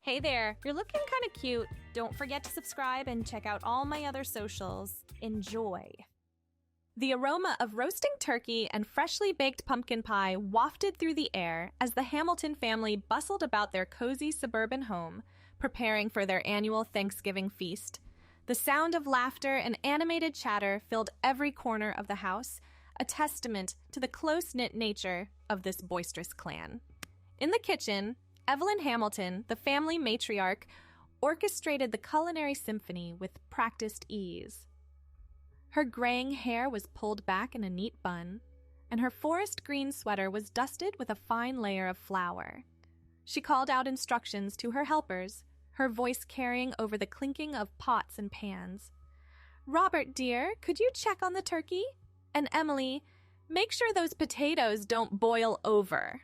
Hey there, you're looking kind of cute. Don't forget to subscribe and check out all my other socials. Enjoy. The aroma of roasting turkey and freshly baked pumpkin pie wafted through the air as the Hamilton family bustled about their cozy suburban home, preparing for their annual Thanksgiving feast. The sound of laughter and animated chatter filled every corner of the house, a testament to the close-knit nature of this boisterous clan. In the kitchen, Evelyn Hamilton, the family matriarch, orchestrated the culinary symphony with practiced ease. Her graying hair was pulled back in a neat bun, and her forest green sweater was dusted with a fine layer of flour. She called out instructions to her helpers, her voice carrying over the clinking of pots and pans. "Robert, dear, could you check on the turkey? And Emily, make sure those potatoes don't boil over."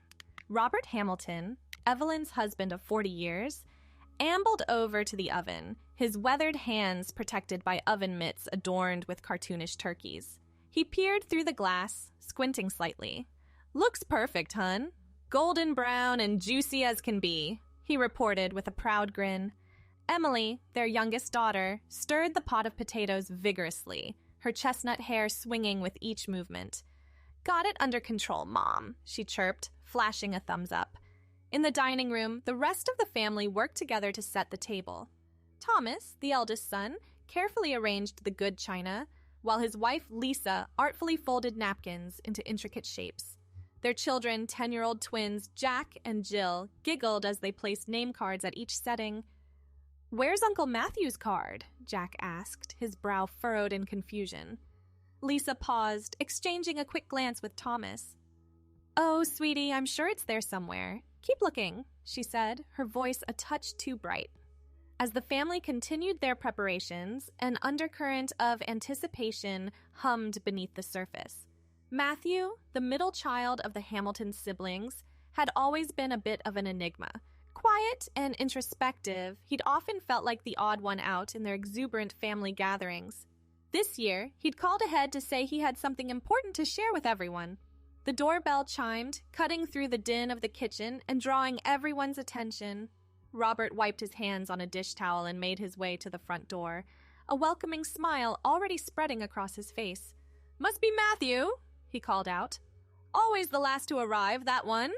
Robert Hamilton, Evelyn's husband of 40 years, ambled over to the oven, his weathered hands protected by oven mitts adorned with cartoonish turkeys. He peered through the glass, squinting slightly. "Looks perfect, hun. Golden brown and juicy as can be," he reported with a proud grin. Emily, their youngest daughter, stirred the pot of potatoes vigorously, her chestnut hair swinging with each movement. "Got it under control, Mom," she chirped, flashing a thumbs up. In the dining room, the rest of the family worked together to set the table. Thomas, the eldest son, carefully arranged the good china, while his wife Lisa artfully folded napkins into intricate shapes. Their children, 10-year-old twins Jack and Jill, giggled as they placed name cards at each setting. "Where's Uncle Matthew's card?" Jack asked, his brow furrowed in confusion. Lisa paused, exchanging a quick glance with Thomas. "Oh, sweetie, I'm sure it's there somewhere. Keep looking," she said, her voice a touch too bright. As the family continued their preparations, an undercurrent of anticipation hummed beneath the surface. Matthew, the middle child of the Hamilton siblings, had always been a bit of an enigma. Quiet and introspective, he'd often felt like the odd one out in their exuberant family gatherings. This year, he'd called ahead to say he had something important to share with everyone. The doorbell chimed, cutting through the din of the kitchen and drawing everyone's attention. Robert wiped his hands on a dish towel and made his way to the front door, a welcoming smile already spreading across his face. "Must be Matthew," he called out. "Always the last to arrive, that one."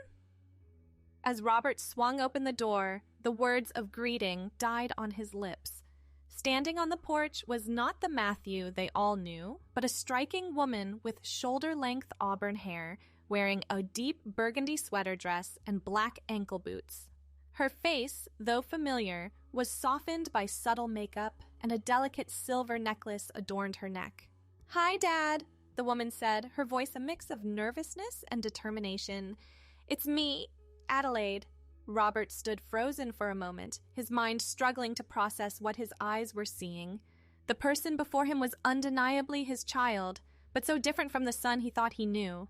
As Robert swung open the door, the words of greeting died on his lips. Standing on the porch was not the Matthew they all knew, but a striking woman with shoulder-length auburn hair, wearing a deep burgundy sweater dress and black ankle boots. Her face, though familiar, was softened by subtle makeup, and a delicate silver necklace adorned her neck. "Hi, Dad," the woman said, her voice a mix of nervousness and determination. "It's me, Adelaide." Robert stood frozen for a moment, his mind struggling to process what his eyes were seeing. The person before him was undeniably his child, but so different from the son he thought he knew.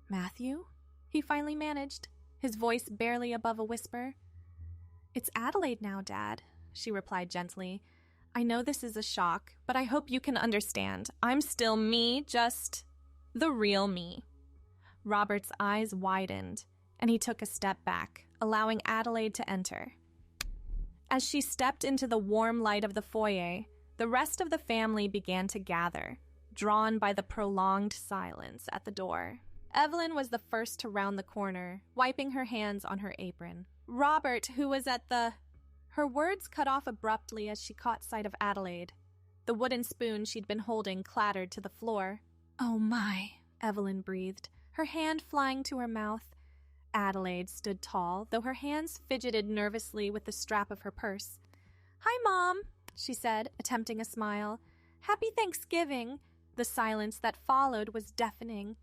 "Matthew?" he finally managed, his voice barely above a whisper. "It's Adelaide now, Dad," she replied gently. "I know this is a shock, but I hope you can understand. I'm still me, just the real me." Robert's eyes widened, and he took a step back, allowing Adelaide to enter. As she stepped into the warm light of the foyer, the rest of the family began to gather, drawn by the prolonged silence at the door. Evelyn was the first to round the corner, wiping her hands on her apron. Robert, who was at the... Her words cut off abruptly as she caught sight of Adelaide. The wooden spoon she'd been holding clattered to the floor. "Oh my," Evelyn breathed, her hand flying to her mouth. Adelaide stood tall, though her hands fidgeted nervously with the strap of her purse. "Hi, Mom," she said, attempting a smile. "Happy Thanksgiving." The silence that followed was deafening.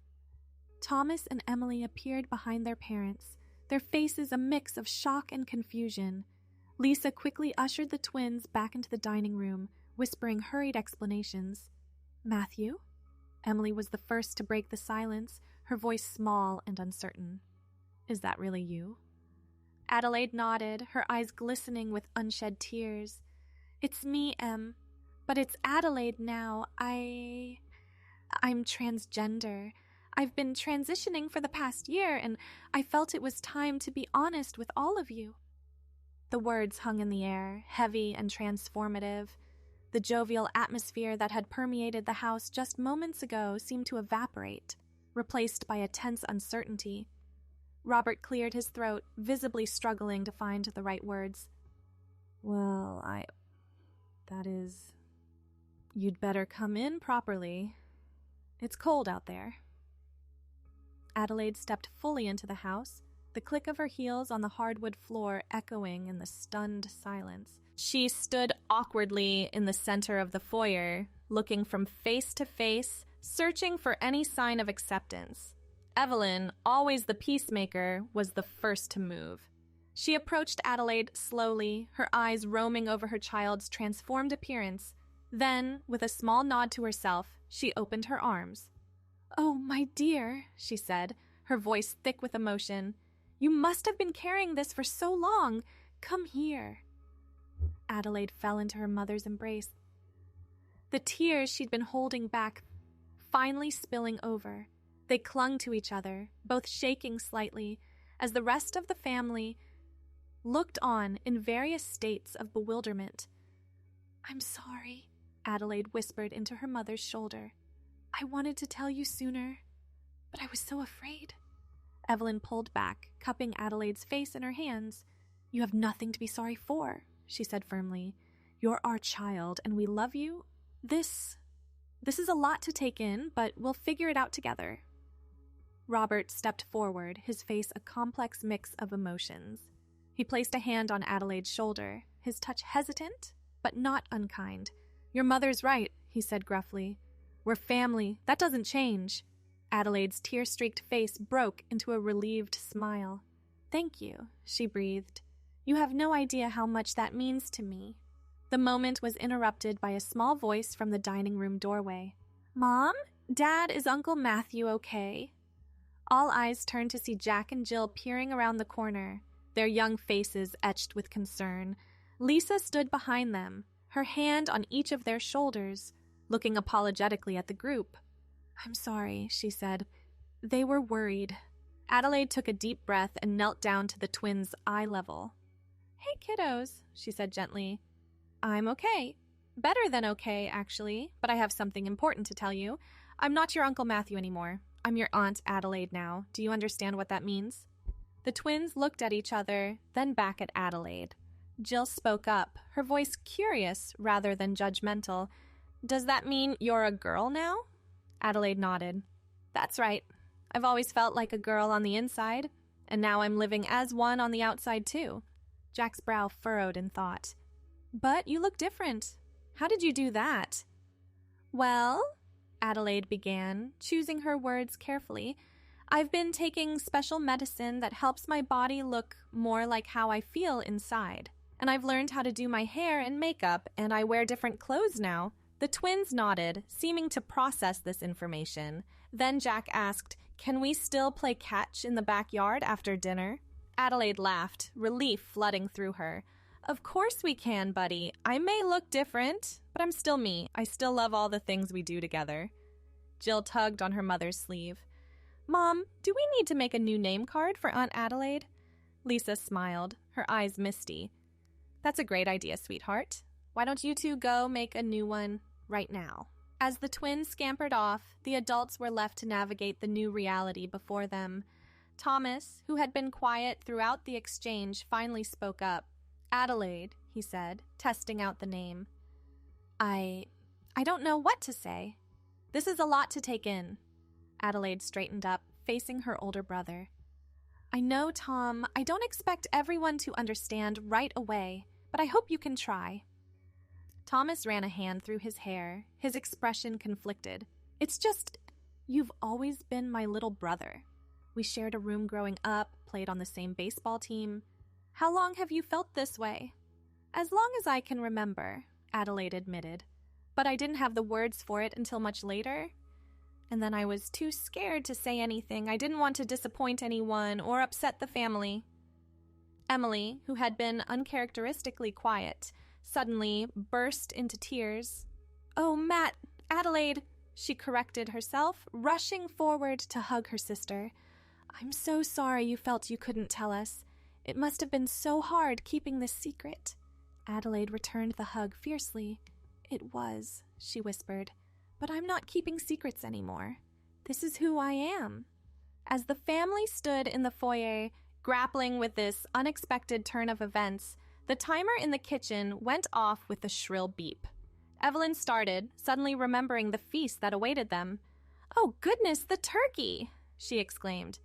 Thomas and Emily appeared behind their parents, their faces a mix of shock and confusion. Lisa quickly ushered the twins back into the dining room, whispering hurried explanations. "Matthew?" Emily was the first to break the silence, her voice small and uncertain. "Is that really you?" Adelaide nodded, her eyes glistening with unshed tears. "It's me, Em. But it's Adelaide now. I'm transgender. I've been transitioning for the past year, and I felt it was time to be honest with all of you." The words hung in the air, heavy and transformative. The jovial atmosphere that had permeated the house just moments ago seemed to evaporate, replaced by a tense uncertainty. Robert cleared his throat, visibly struggling to find the right words. "Well, that is... You'd better come in properly. It's cold out there." Adelaide stepped fully into the house, the click of her heels on the hardwood floor echoing in the stunned silence. She stood awkwardly in the center of the foyer, looking from face to face, searching for any sign of acceptance. Evelyn, always the peacemaker, was the first to move. She approached Adelaide slowly, her eyes roaming over her child's transformed appearance. Then, with a small nod to herself, she opened her arms. "Oh, my dear," she said, her voice thick with emotion. "You must have been carrying this for so long. Come here." Adelaide fell into her mother's embrace. The tears she'd been holding back finally spilling over. They clung to each other, both shaking slightly, as the rest of the family looked on in various states of bewilderment. "I'm sorry," Adelaide whispered into her mother's shoulder. "I wanted to tell you sooner, but I was so afraid." Evelyn pulled back, cupping Adelaide's face in her hands. "You have nothing to be sorry for," she said firmly. "You're our child, and we love you. This is a lot to take in, but we'll figure it out together." Robert stepped forward, his face a complex mix of emotions. He placed a hand on Adelaide's shoulder, his touch hesitant, but not unkind. "Your mother's right," he said gruffly. "We're family. That doesn't change." Adelaide's tear-streaked face broke into a relieved smile. "Thank you," she breathed. "You have no idea how much that means to me." The moment was interrupted by a small voice from the dining room doorway. "Mom? Dad, is Uncle Matthew okay?" All eyes turned to see Jack and Jill peering around the corner, their young faces etched with concern. Lisa stood behind them, her hand on each of their shoulders, looking apologetically at the group. "I'm sorry," she said. "They were worried." Adelaide took a deep breath and knelt down to the twins' eye level. "Hey, kiddos," she said gently. "I'm okay. Better than okay, actually, but I have something important to tell you. I'm not your Uncle Matthew anymore. I'm your Aunt Adelaide now. Do you understand what that means?" The twins looked at each other, then back at Adelaide. Jill spoke up, her voice curious rather than judgmental. "Does that mean you're a girl now?" Adelaide nodded. "That's right. I've always felt like a girl on the inside, and now I'm living as one on the outside too." Jack's brow furrowed in thought. "But you look different. How did you do that?" "Well," Adelaide began, choosing her words carefully, "I've been taking special medicine that helps my body look more like how I feel inside. And I've learned how to do my hair and makeup, and I wear different clothes now." The twins nodded, seeming to process this information. Then Jack asked, "Can we still play catch in the backyard after dinner?" Adelaide laughed, relief flooding through her. "Of course we can, buddy. I may look different, but I'm still me. I still love all the things we do together." Jill tugged on her mother's sleeve. "Mom, do we need to make a new name card for Aunt Adelaide?" Lisa smiled, her eyes misty. "That's a great idea, sweetheart. Why don't you two go make a new one right now?" As the twins scampered off, the adults were left to navigate the new reality before them. Thomas, who had been quiet throughout the exchange, finally spoke up. "Adelaide," he said, testing out the name. I don't know what to say. This is a lot to take in." Adelaide straightened up, facing her older brother. "I know, Tom, I don't expect everyone to understand right away, but I hope you can try." Thomas ran a hand through his hair, his expression conflicted. "It's just, you've always been my little brother. We shared a room growing up, played on the same baseball team. How long have you felt this way?" "As long as I can remember," Adelaide admitted. "But I didn't have the words for it until much later. And then I was too scared to say anything. I didn't want to disappoint anyone or upset the family." Emily, who had been uncharacteristically quiet, suddenly burst into tears. "Oh, Matt, Adelaide," she corrected herself, rushing forward to hug her sister. "I'm so sorry you felt you couldn't tell us. It must have been so hard keeping this secret. Adelaide returned the hug fiercely. It was, she whispered, but I'm not keeping secrets anymore. This is who I am. As the family stood in the foyer, grappling with this unexpected turn of events, the timer in the kitchen went off with a shrill beep. Evelyn started, suddenly remembering the feast that awaited them. "Oh, goodness, the turkey!" she exclaimed.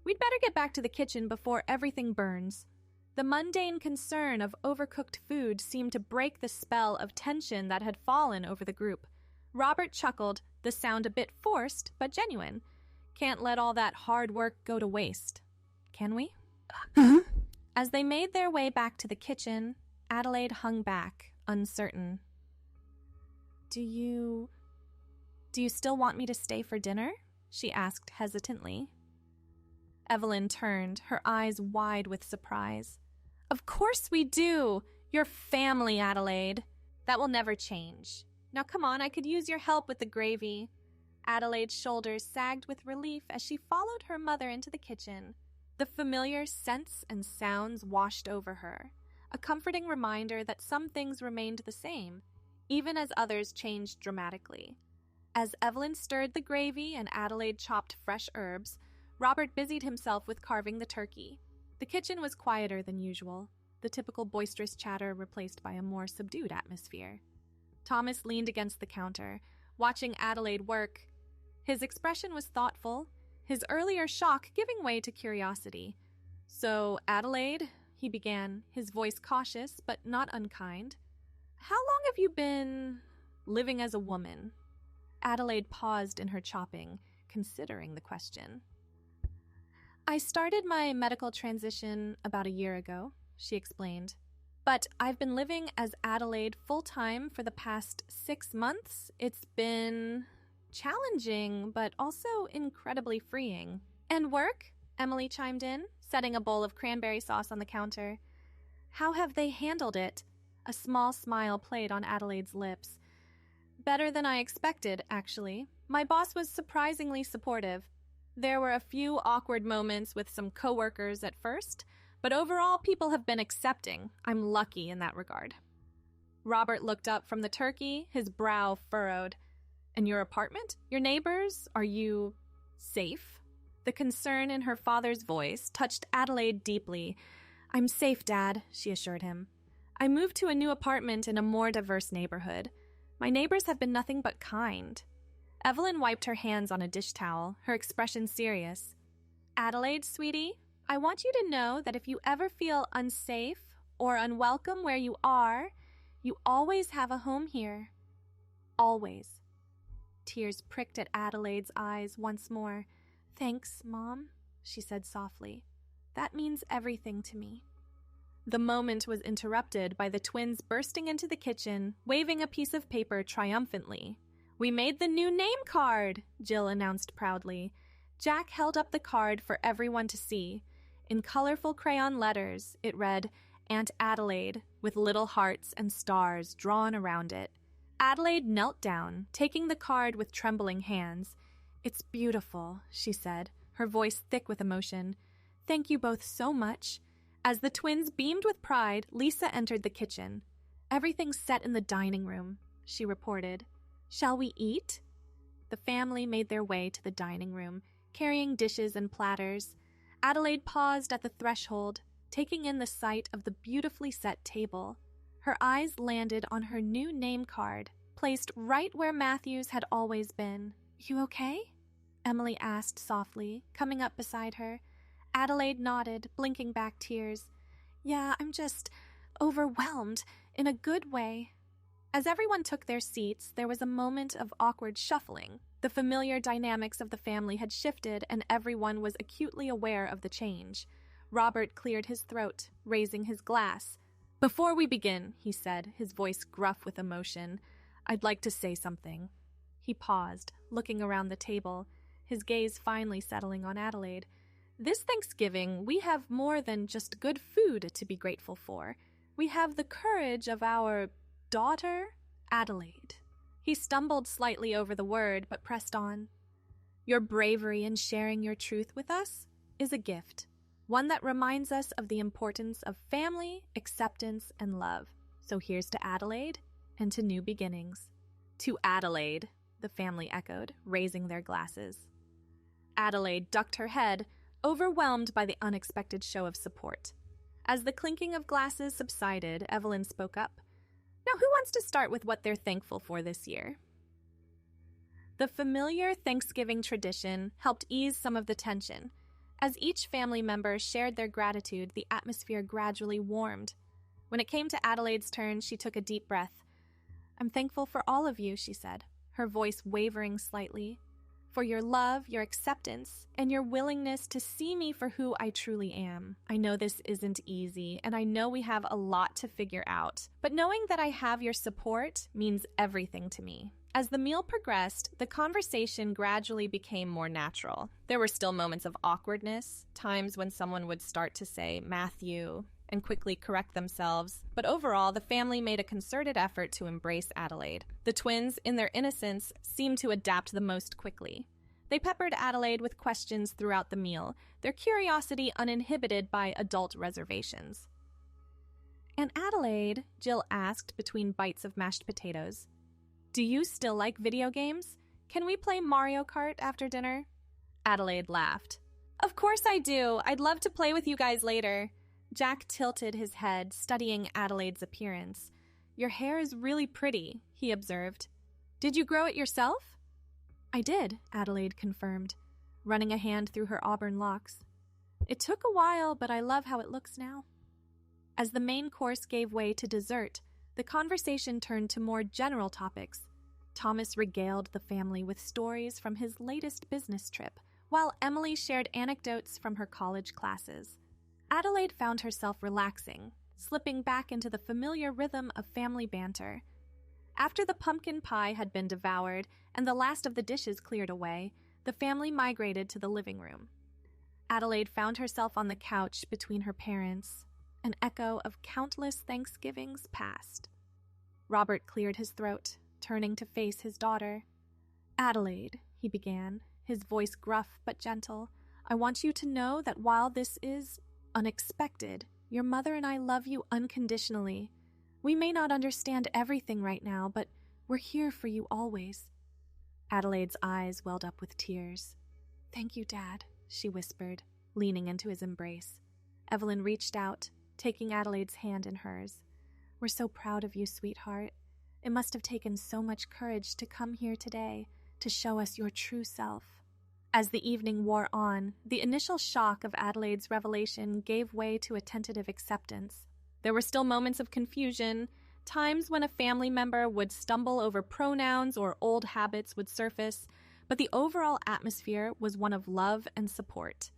"We'd better get back to the kitchen before everything burns." The mundane concern of overcooked food seemed to break the spell of tension that had fallen over the group. Robert chuckled, the sound a bit forced, but genuine. Can't let all that hard work go to waste. Can we? As they made their way back to the kitchen, Adelaide hung back, uncertain. Do you still want me to stay for dinner?" she asked hesitantly. Evelyn turned, her eyes wide with surprise. "Of course we do! You're family, Adelaide. That will never change. Now come on, I could use your help with the gravy." Adelaide's shoulders sagged with relief as she followed her mother into the kitchen. The familiar scents and sounds washed over her, a comforting reminder that some things remained the same, even as others changed dramatically. As Evelyn stirred the gravy and Adelaide chopped fresh herbs, Robert busied himself with carving the turkey. The kitchen was quieter than usual, the typical boisterous chatter replaced by a more subdued atmosphere. Thomas leaned against the counter, watching Adelaide work. His expression was thoughtful, his earlier shock giving way to curiosity. "So, Adelaide," he began, his voice cautious but not unkind, "how long have you been living as a woman?" Adelaide paused in her chopping, considering the question. "I started my medical transition about a year ago," she explained. "But I've been living as Adelaide full-time for the past 6 months. It's been challenging, but also incredibly freeing." "And work?" Emily chimed in, setting a bowl of cranberry sauce on the counter. "How have they handled it?" A small smile played on Adelaide's lips. "Better than I expected, actually. My boss was surprisingly supportive. There were a few awkward moments with some coworkers at first, but overall people have been accepting. I'm lucky in that regard." Robert looked up from the turkey, his brow furrowed. "And your apartment? Your neighbors? Are you safe?" The concern in her father's voice touched Adelaide deeply. "I'm safe, Dad," she assured him. "I moved to a new apartment in a more diverse neighborhood. My neighbors have been nothing but kind." Evelyn wiped her hands on a dish towel, her expression serious. "Adelaide, sweetie, I want you to know that if you ever feel unsafe or unwelcome where you are, you always have a home here. Always." Tears pricked at Adelaide's eyes once more. "Thanks, Mom," she said softly. "That means everything to me." The moment was interrupted by the twins bursting into the kitchen, waving a piece of paper triumphantly. "We made the new name card," Jill announced proudly. Jack held up the card for everyone to see. In colorful crayon letters, it read, "Aunt Adelaide," with little hearts and stars drawn around it. Adelaide knelt down, taking the card with trembling hands. "It's beautiful," she said, her voice thick with emotion. "Thank you both so much." As the twins beamed with pride, Lisa entered the kitchen. "Everything's set in the dining room," she reported. "Shall we eat?" The family made their way to the dining room, carrying dishes and platters. Adelaide paused at the threshold, taking in the sight of the beautifully set table. Her eyes landed on her new name card, placed right where Matthew's had always been. "You okay?" Emily asked softly, coming up beside her. Adelaide nodded, blinking back tears. "Yeah, I'm just overwhelmed, in a good way." As everyone took their seats, there was a moment of awkward shuffling. The familiar dynamics of the family had shifted, and everyone was acutely aware of the change. Robert cleared his throat, raising his glass. "Before we begin," he said, his voice gruff with emotion, "I'd like to say something." He paused, looking around the table, his gaze finally settling on Adelaide. "This Thanksgiving, we have more than just good food to be grateful for. We have the courage of our daughter, Adelaide." He stumbled slightly over the word, but pressed on. "Your bravery in sharing your truth with us is a gift. one that reminds us of the importance of family, acceptance, and love. So here's to Adelaide and to new beginnings. To Adelaide, the family echoed, raising their glasses. Adelaide ducked her head, overwhelmed by the unexpected show of support. As the clinking of glasses subsided, Evelyn spoke up. Now, who wants to start with what they're thankful for this year? The familiar Thanksgiving tradition helped ease some of the tension. As each family member shared their gratitude, the atmosphere gradually warmed. When it came to Adelaide's turn, she took a deep breath. I'm thankful for all of you, she said, her voice wavering slightly. For your love, your acceptance, and your willingness to see me for who I truly am. I know this isn't easy, and I know we have a lot to figure out. But knowing that I have your support means everything to me. As the meal progressed, the conversation gradually became more natural. There were still moments of awkwardness, times when someone would start to say, Matthew, and quickly correct themselves, but overall, the family made a concerted effort to embrace Adelaide. The twins, in their innocence, seemed to adapt the most quickly. They peppered Adelaide with questions throughout the meal, their curiosity uninhibited by adult reservations. And Adelaide, Jill asked between bites of mashed potatoes, do you still like video games? Can we play Mario Kart after dinner? Adelaide laughed. Of course I do. I'd love to play with you guys later. Jack tilted his head, studying Adelaide's appearance. Your hair is really pretty, he observed. Did you grow it yourself? I did, Adelaide confirmed, running a hand through her auburn locks. It took a while, but I love how it looks now. As the main course gave way to dessert, the conversation turned to more general topics. Thomas regaled the family with stories from his latest business trip, while Emily shared anecdotes from her college classes. Adelaide found herself relaxing, slipping back into the familiar rhythm of family banter. After the pumpkin pie had been devoured and the last of the dishes cleared away, the family migrated to the living room. Adelaide found herself on the couch between her parents, an echo of countless Thanksgivings past. Robert cleared his throat, turning to face his daughter. Adelaide, he began, his voice gruff but gentle, I want you to know that while this is unexpected, your mother and I love you unconditionally. We may not understand everything right now, but we're here for you always. Adelaide's eyes welled up with tears. Thank you, Dad, she whispered, leaning into his embrace. Evelyn reached out, taking Adelaide's hand in hers. We're so proud of you, sweetheart. It must have taken so much courage to come here today to show us your true self. As the evening wore on, the initial shock of Adelaide's revelation gave way to a tentative acceptance. There were still moments of confusion, times when a family member would stumble over pronouns or old habits would surface, but the overall atmosphere was one of love and support.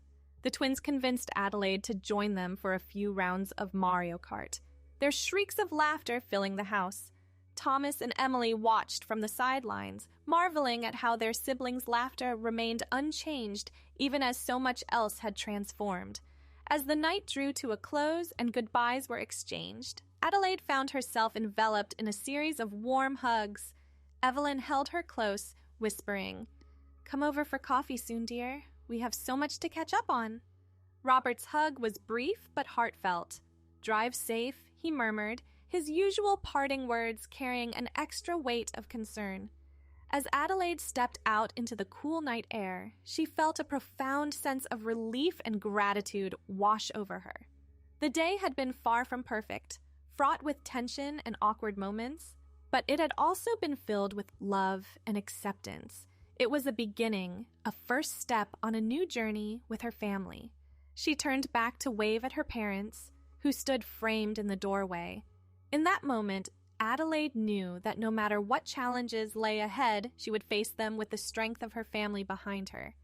The twins convinced Adelaide to join them for a few rounds of Mario Kart, their shrieks of laughter filling the house. Thomas and Emily watched from the sidelines, marveling at how their siblings' laughter remained unchanged even as so much else had transformed. As the night drew to a close and goodbyes were exchanged, Adelaide found herself enveloped in a series of warm hugs. Evelyn held her close, whispering, Come over for coffee soon, dear. We have so much to catch up on. Robert's hug was brief but heartfelt. Drive safe, he murmured, his usual parting words carrying an extra weight of concern. As Adelaide stepped out into the cool night air, she felt a profound sense of relief and gratitude wash over her. The day had been far from perfect, fraught with tension and awkward moments, but it had also been filled with love and acceptance. It was a beginning, a first step on a new journey with her family. She turned back to wave at her parents, who stood framed in the doorway. In that moment, Adelaide knew that no matter what challenges lay ahead, she would face them with the strength of her family behind her.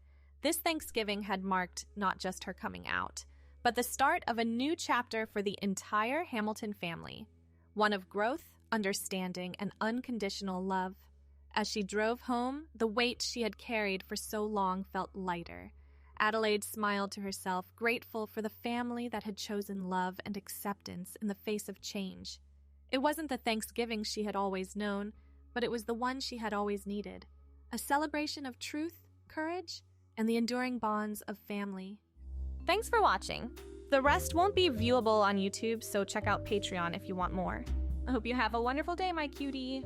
This Thanksgiving had marked not just her coming out, but the start of a new chapter for the entire Hamilton family, one of growth, understanding, and unconditional love. As she drove home, the weight she had carried for so long felt lighter. Adelaide smiled to herself, grateful for the family that had chosen love and acceptance in the face of change. It wasn't the Thanksgiving she had always known, but it was the one she had always needed. A celebration of truth, courage, and the enduring bonds of family. Thanks for watching. The rest won't be viewable on YouTube, so check out Patreon if you want more. I hope you have a wonderful day, my cutie.